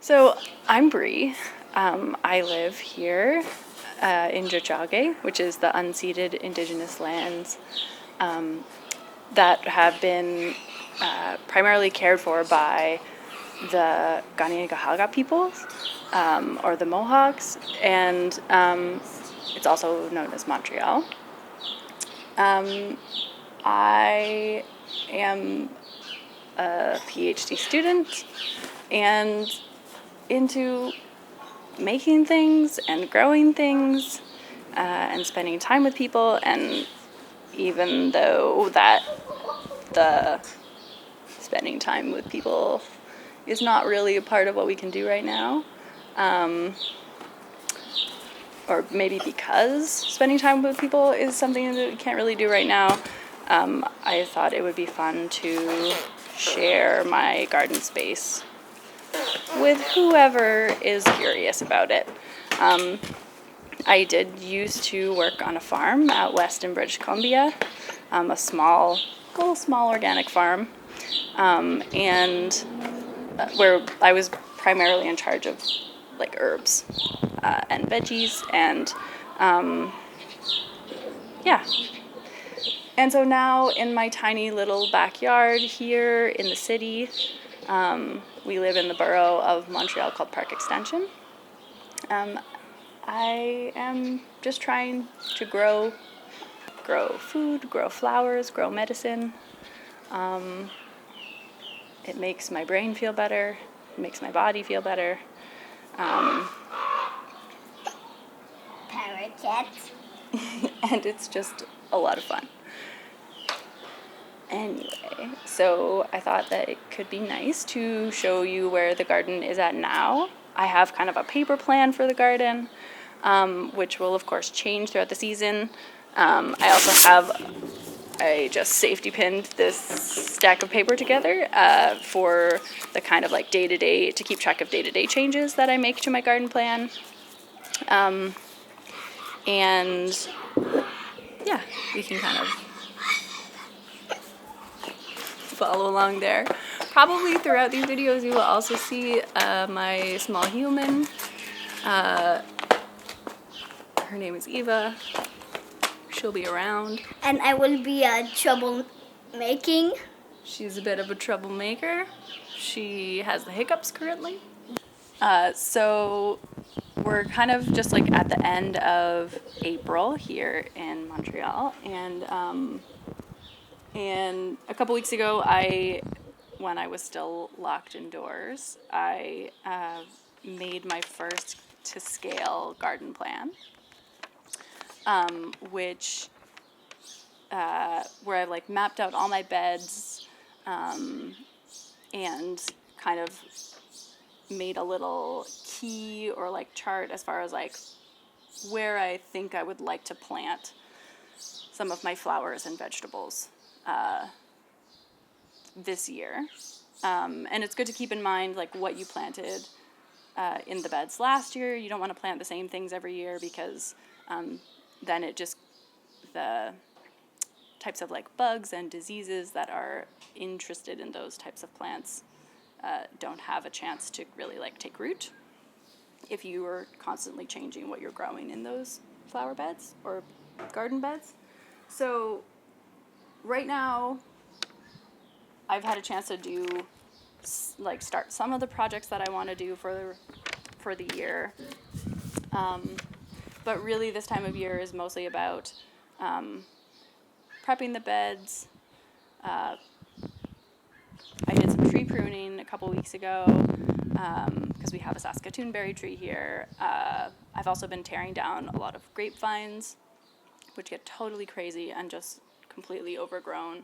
So I'm Bree. I live here in Tio'tia, which is the unceded indigenous lands that have been primarily cared for by the Kanien'kehá:ka peoples, or the Mohawks, and it's also known as Montreal. I am a PhD student and into making things and growing things and spending time with people, and even though that the spending time with people is not really a part of what we can do right now, or maybe because spending time with people is something that we can't really do right now, I thought it would be fun to share my garden space with whoever is curious about it. I did used to work on a farm out west in British Columbia, a small organic farm, and where I was primarily in charge of like herbs and veggies, and yeah. And so now in my tiny little backyard here in the city, we live in the borough of Montreal called Parc Extension. I am just trying to grow food, grow flowers, grow medicine. It makes my brain feel better. It makes my body feel better. Parakeet. And it's just a lot of fun. Anyway, so I thought that it could be nice to show you where the garden is at now. I have kind of a paper plan for the garden, which will of course change throughout the season. I just safety pinned this stack of paper together for the kind of like day-to-day, to keep track of day-to-day changes that I make to my garden plan. And yeah, we can kind of follow along there. Probably throughout these videos you will also see my small human. Her name is Eva. She'll be around. And I will be troublemaking. She's a bit of a troublemaker. She has the hiccups currently. So we're kind of just like at the end of April here in Montreal, and a couple weeks ago, when I was still locked indoors, I made my first to scale garden plan, which where I've like mapped out all my beds, and kind of made a little key or like chart as far as like where I think I would like to plant some of my flowers and vegetables this year. And it's good to keep in mind like what you planted in the beds last year. You don't want to plant the same things every year, because then the types of like bugs and diseases that are interested in those types of plants don't have a chance to really like take root if you are constantly changing what you're growing in those flower beds or garden beds. So right now I've had a chance to do like start some of the projects that I want to do for the year, but really this time of year is mostly about prepping the beds. I did some tree pruning a couple weeks ago because we have a Saskatoon berry tree here. I've also been tearing down a lot of grapevines, which get totally crazy and just completely overgrown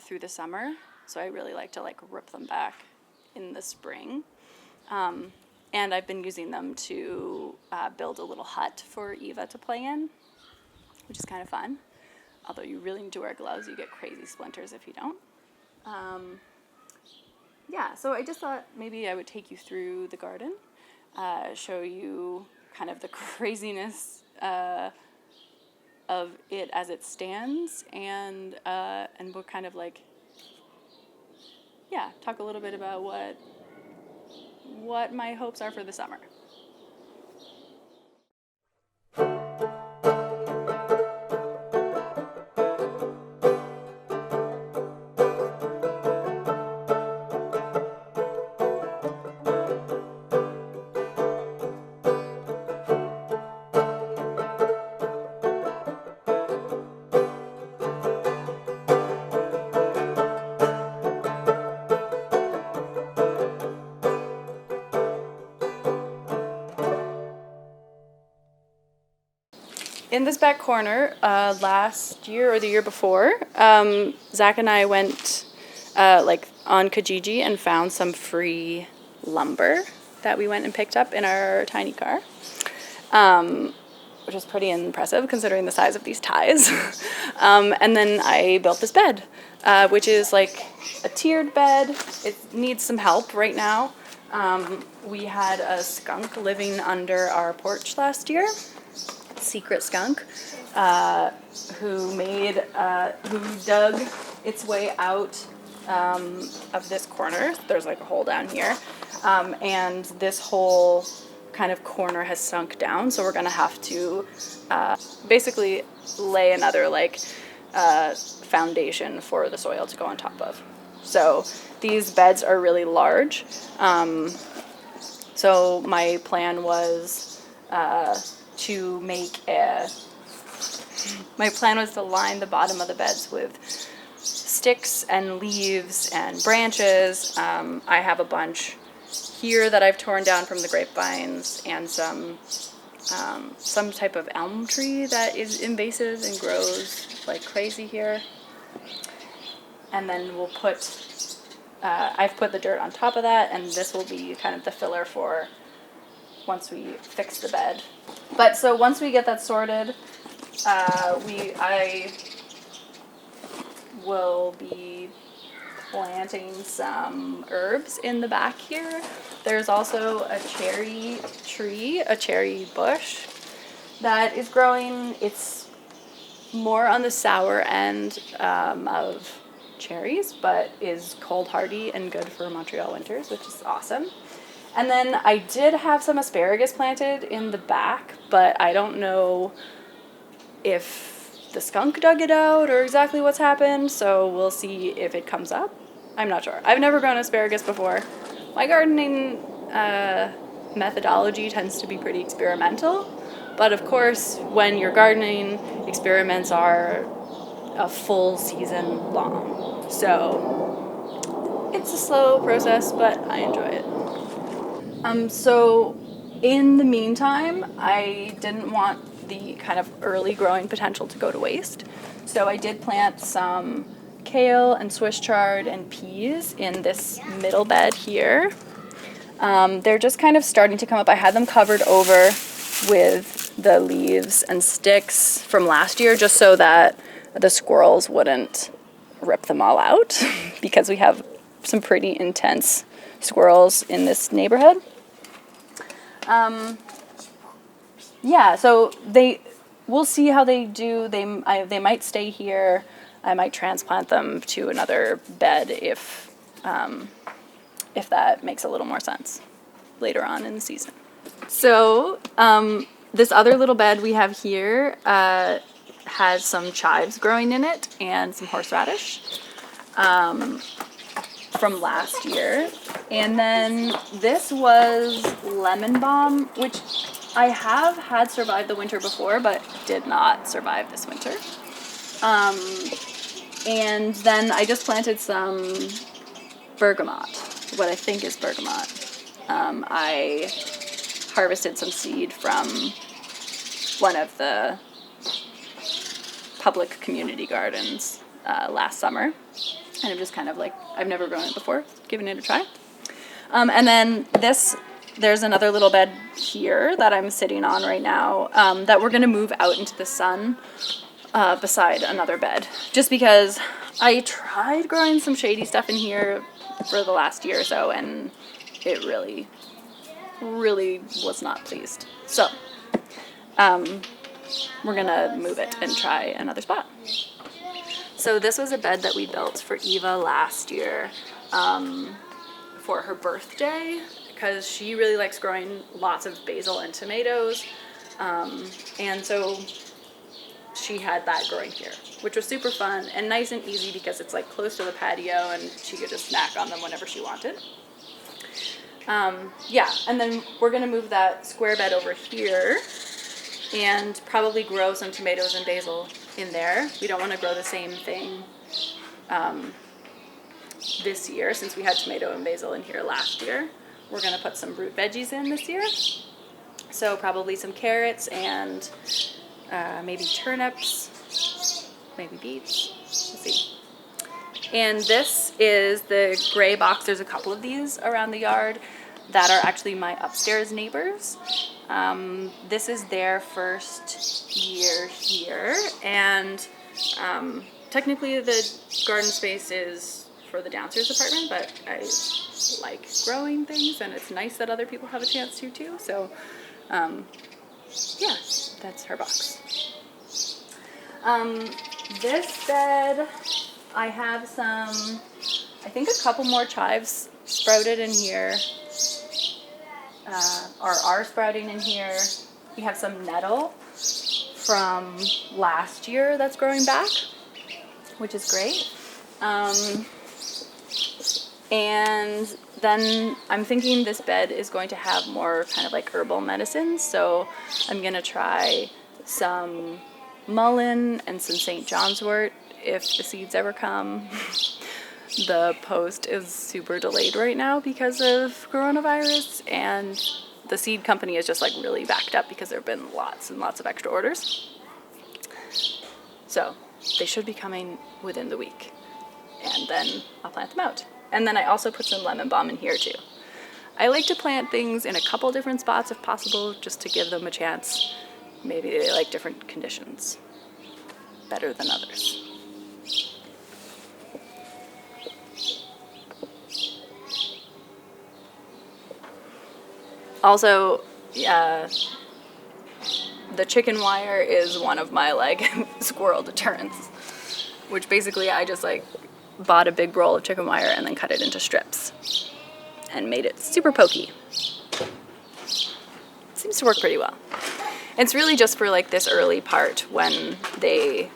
through the summer. So I really like to like rip them back in the spring. And I've been using them to build a little hut for Eva to play in, which is kind of fun. Although you really need to wear gloves, you get crazy splinters if you don't. Yeah, so I just thought maybe I would take you through the garden, show you kind of the craziness of it as it stands, and we'll kind of like, yeah, talk a little bit about what my hopes are for the summer. In this back corner, last year or the year before, Zach and I went on Kijiji and found some free lumber that we went and picked up in our tiny car, which was pretty impressive considering the size of these ties. And then I built this bed, which is like a tiered bed. It needs some help right now. We had a skunk living under our porch last year. Secret skunk, who dug its way out of this corner. There's like a hole down here, and this whole kind of corner has sunk down, so we're gonna have to basically lay another foundation for the soil to go on top of. So these beds are really large, so my plan was to line the bottom of the beds with sticks and leaves and branches. I have a bunch here that I've torn down from the grapevines, and some type of elm tree that is invasive and grows like crazy here. And then I've put the dirt on top of that, and this will be kind of the filler for once we fix the bed. But so once we get that sorted, I will be planting some herbs in the back here. There's also a cherry tree, a cherry bush that is growing. It's more on the sour end of cherries, but is cold hardy and good for Montreal winters, which is awesome. And then I did have some asparagus planted in the back, but I don't know if the skunk dug it out or exactly what's happened, so we'll see if it comes up. I'm not sure. I've never grown asparagus before. My gardening methodology tends to be pretty experimental, but of course, when you're gardening, experiments are a full season long. So it's a slow process, but I enjoy it. So in the meantime, I didn't want the kind of early growing potential to go to waste. So I did plant some kale and Swiss chard and peas in this middle bed here. They're just kind of starting to come up. I had them covered over with the leaves and sticks from last year just so that the squirrels wouldn't rip them all out because we have some pretty intense squirrels in this neighborhood. So we'll see how they do. They might stay here. I might transplant them to another bed if that makes a little more sense later on in the season. So this other little bed we have here has some chives growing in it and some horseradish from last year. And then this was lemon balm, which I have had survived the winter before, but did not survive this winter. And then I just planted some bergamot, what I think is bergamot. I harvested some seed from one of the public community gardens last summer. And I'm just kind of I've never grown it before, giving it a try. And then there's another little bed here that I'm sitting on right now that we're going to move out into the sun beside another bed. Just because I tried growing some shady stuff in here for the last year or so, and it really, really was not pleased. So we're going to move it and try another spot. So this was a bed that we built for Eva last year for her birthday, because she really likes growing lots of basil and tomatoes. And so she had that growing here, which was super fun and nice and easy because it's like close to the patio and she could just snack on them whenever she wanted. Yeah, and then we're gonna move that square bed over here and probably grow some tomatoes and basil in there. We don't want to grow the same thing this year since we had tomato and basil in here last year. We're gonna put some root veggies in this year. So probably some carrots and maybe turnips, maybe beets, we'll see. And this is the gray box. There's a couple of these around the yard that are actually my upstairs neighbors. This is their first year here, and technically the garden space is for the downstairs apartment, but I like growing things and it's nice that other people have a chance to too. So yeah, that's her box. This bed, I have some, I think a couple more chives sprouted in here, or are sprouting in here. We have some nettle from last year that's growing back, which is great. And then I'm thinking this bed is going to have more kind of like herbal medicines, so I'm gonna try some mullein and some St. John's wort if the seeds ever come. The post is super delayed right now because of coronavirus, and the seed company is just like really backed up because there have been lots and lots of extra orders. So they should be coming within the week, and then I'll plant them out. And then I also put some lemon balm in here too. I like to plant things in a couple different spots if possible, just to give them a chance. Maybe they like different conditions better than others. Also, the chicken wire is one of my like squirrel deterrents, which basically I just like bought a big roll of chicken wire and then cut it into strips and made it super pokey. Seems to work pretty well. It's really just for like this early part when they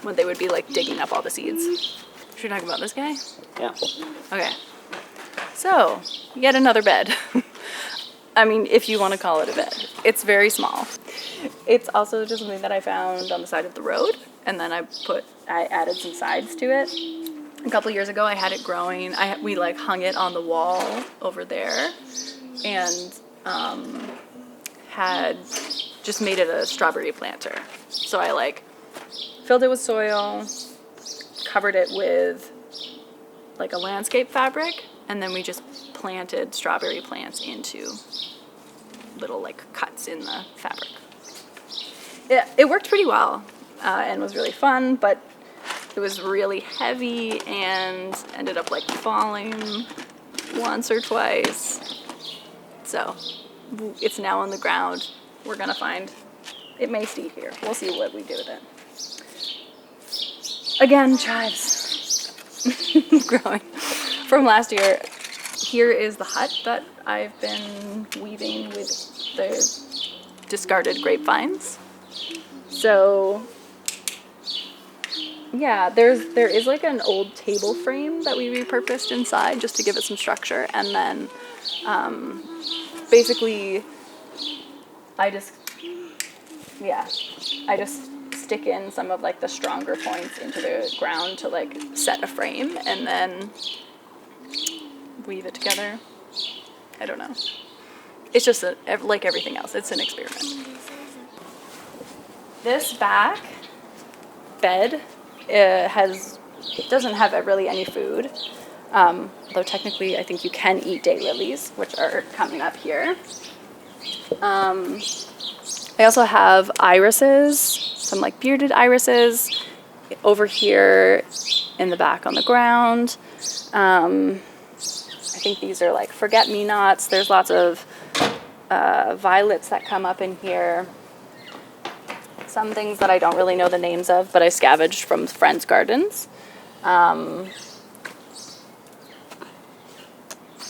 would be like digging up all the seeds. Should we talk about this guy? Yeah. Okay. So, yet another bed. I mean, if you want to call it a bed. It's very small. It's also just something that I found on the side of the road, and then I added some sides to it. A couple years ago, I had it growing. We like hung it on the wall over there, and had just made it a strawberry planter. So I like filled it with soil, covered it with like a landscape fabric, and then we just planted strawberry plants into little like cuts in the fabric. It worked pretty well and was really fun, but it was really heavy and ended up like falling once or twice. So it's now on the ground. We're gonna find, it may stay here. We'll see what we do with it. Again, chives growing from last year. Here is the hut that I've been weaving with the discarded grapevines. So yeah, there is like an old table frame that we repurposed inside just to give it some structure, and then basically I just stick in some of like the stronger points into the ground to like set a frame, and then weave it together. I don't know. It's just like everything else. It's an experiment. This back bed doesn't have really any food. Though technically I think you can eat daylilies, which are coming up here. I also have irises, some like bearded irises over here in the back on the ground. I think these are like forget-me-nots. There's lots of violets that come up in here. Some things that I don't really know the names of, but I scavenged from friends' gardens.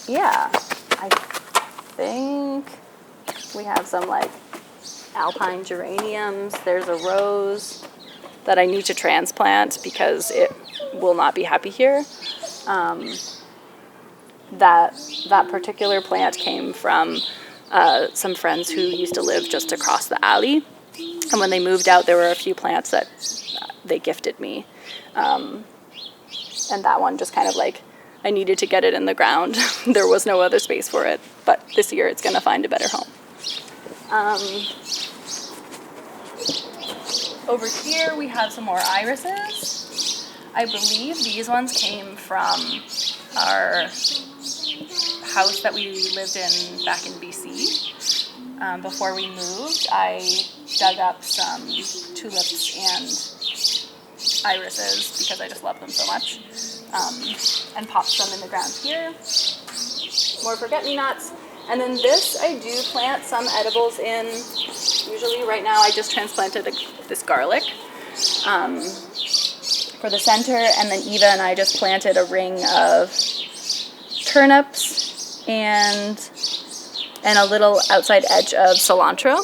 Yeah, We have some like alpine geraniums. There's a rose that I need to transplant because it will not be happy here. That particular plant came from some friends who used to live just across the alley. And when they moved out, there were a few plants that they gifted me. And that one just kind of like, I needed to get it in the ground. There was no other space for it. But this year it's going to find a better home. Over here we have some more irises. I believe these ones came from our house that we lived in back in BC. Before we moved, I dug up some tulips and irises because I just love them so much, and popped them in the ground here. More forget-me-nots. And then this I do plant some edibles in. Usually right now I just transplanted this garlic for the center, and then Eva and I just planted a ring of turnips and a little outside edge of cilantro.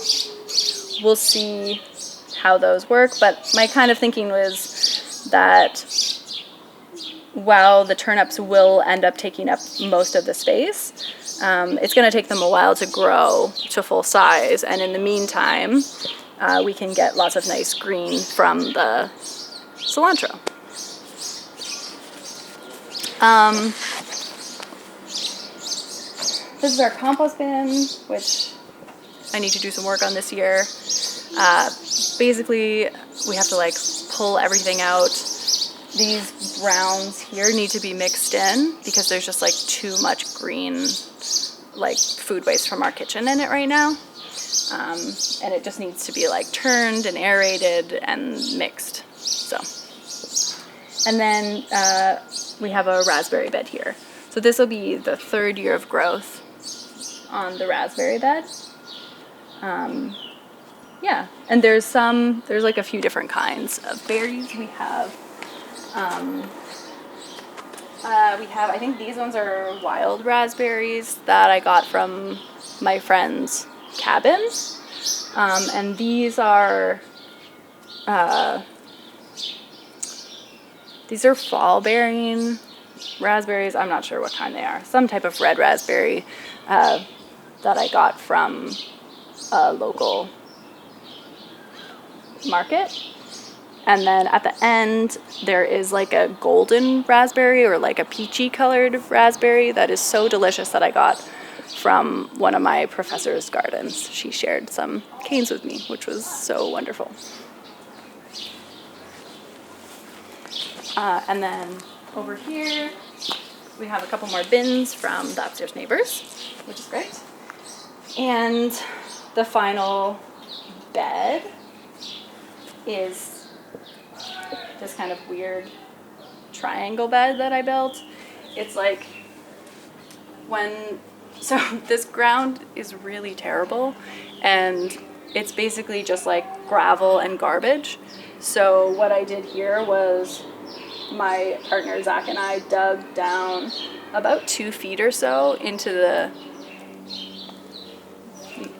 We'll see how those work, but my kind of thinking was that while the turnips will end up taking up most of the space, it's going to take them a while to grow to full size, and in the meantime, we can get lots of nice green from the cilantro. This is our compost bin, which I need to do some work on this year. Basically, we have to like pull everything out. These browns here need to be mixed in because there's just like too much green, like food waste from our kitchen in it right now. And it just needs to be like turned and aerated and mixed. So, and then we have a raspberry bed here. So this will be the 3rd year of growth on the raspberry bed. Yeah, and there's like a few different kinds of berries. We have, I think these ones are wild raspberries that I got from my friend's cabin. And these are fall bearing raspberries. I'm not sure what kind they are. Some type of red raspberry that I got from a local market. And then at the end, there is like a golden raspberry or like a peachy colored raspberry that is so delicious that I got from one of my professor's gardens. She shared some canes with me, which was so wonderful. And then over here, we have a couple more bins from the upstairs neighbors, which is great. And the final bed is this kind of weird triangle bed that I built. It's like so this ground is really terrible, and it's basically just like gravel and garbage. So what I did here was my partner Zach and I dug down about 2 feet or so into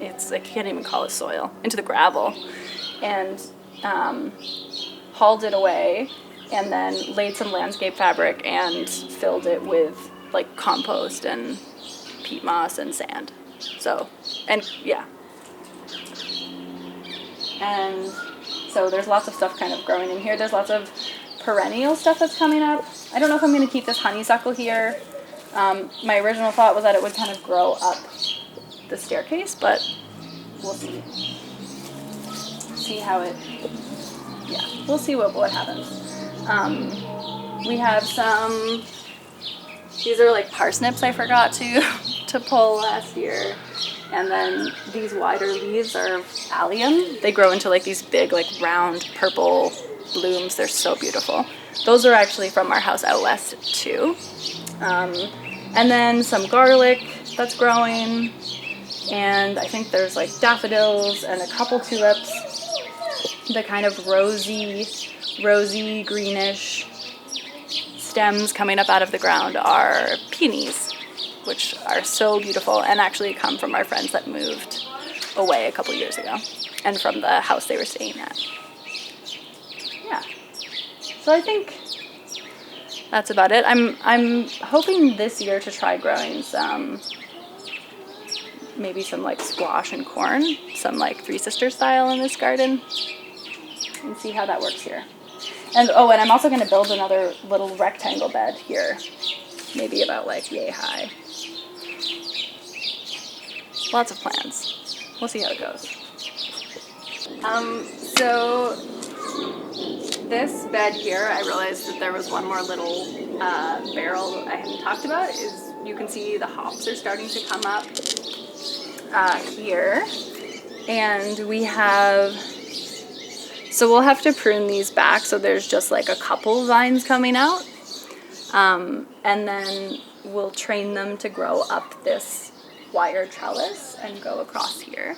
it's like, you can't even call it soil, into the gravel, and hauled it away, and then laid some landscape fabric and filled it with like compost and peat moss and sand. So, and yeah. And so there's lots of stuff kind of growing in here. There's lots of perennial stuff that's coming up. I don't know if I'm going to keep this honeysuckle here. My original thought was that it would kind of grow up the staircase, but we'll see. We'll see what happens. We have these are like parsnips I forgot to pull last year. And then these wider leaves are allium. They grow into like these big, like round purple blooms. They're so beautiful. Those are actually from our house out west too. And then some garlic that's growing. And I think there's like daffodils and a couple tulips. The kind of rosy greenish stems coming up out of the ground are peonies, which are so beautiful and actually come from our friends that moved away a couple years ago, and from the house they were staying at. Yeah. So I think that's about it. I'm hoping this year to try growing maybe some like squash and corn, some like Three Sisters style in this garden, and see how that works here. And and I'm also going to build another little rectangle bed here, maybe about like yay high. Lots of plans. We'll see how it goes. So this bed here, I realized that there was one more little barrel I hadn't talked about. Is you can see the hops are starting to come up here, and we'll have to prune these back so there's just like a couple vines coming out, and then we'll train them to grow up this wire trellis and go across here,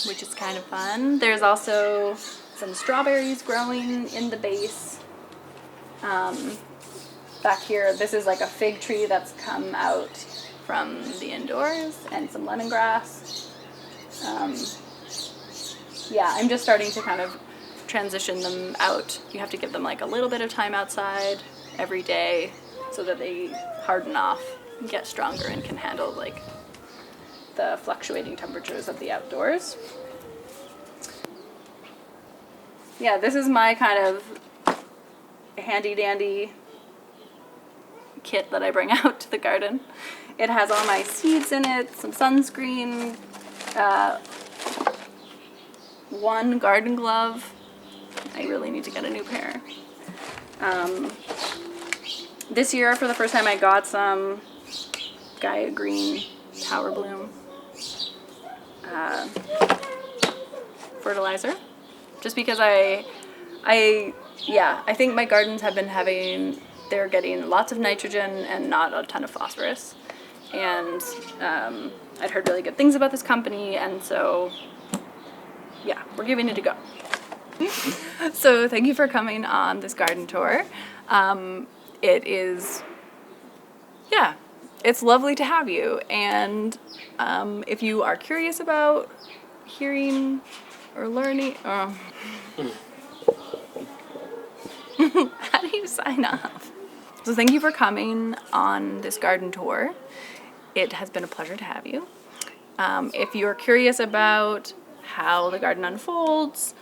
which is kind of fun. There's also some strawberries growing in the base. Back here, this is like a fig tree that's come out from the indoors, and some lemongrass. Yeah, I'm just starting to kind of transition them out. You have to give them like a little bit of time outside every day so that they harden off and get stronger and can handle like the fluctuating temperatures of the outdoors. Yeah, this is my kind of handy dandy kit that I bring out to the garden. It has all my seeds in it, some sunscreen, one garden glove. I really need to get a new pair. This year, for the first time, I got some Gaia Green Power Bloom fertilizer, just because I think my gardens have been they're getting lots of nitrogen and not a ton of phosphorus. And I'd heard really good things about this company, and so yeah, we're giving it a go. So thank you for coming on this garden tour. It's lovely to have you, and if you are curious about hearing or learning, how do you sign off? So thank you for coming on this garden tour. It has been a pleasure to have you. If you're curious about how the garden unfolds,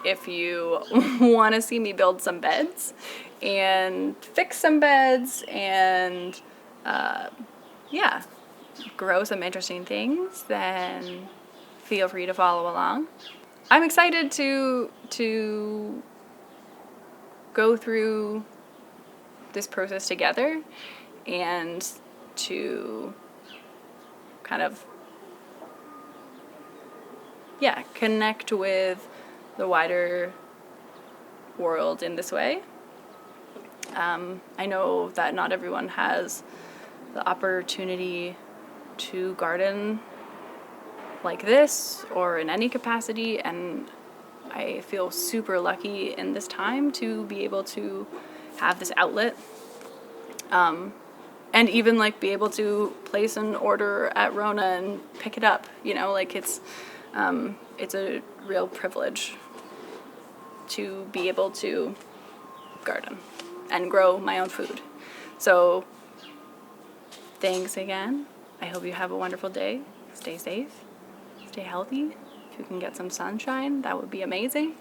if you want to see me build some beds and fix some beds and grow some interesting things, then feel free to follow along. I'm excited to go through this process together and to kind of connect with the wider world in this way. I know that not everyone has the opportunity to garden like this or in any capacity, and I feel super lucky in this time to be able to have this outlet, and even like be able to place an order at Rona and pick it up. It's a real privilege to be able to garden and grow my own food. So thanks again. I hope you have a wonderful day. Stay safe, stay healthy. If you can get some sunshine, that would be amazing.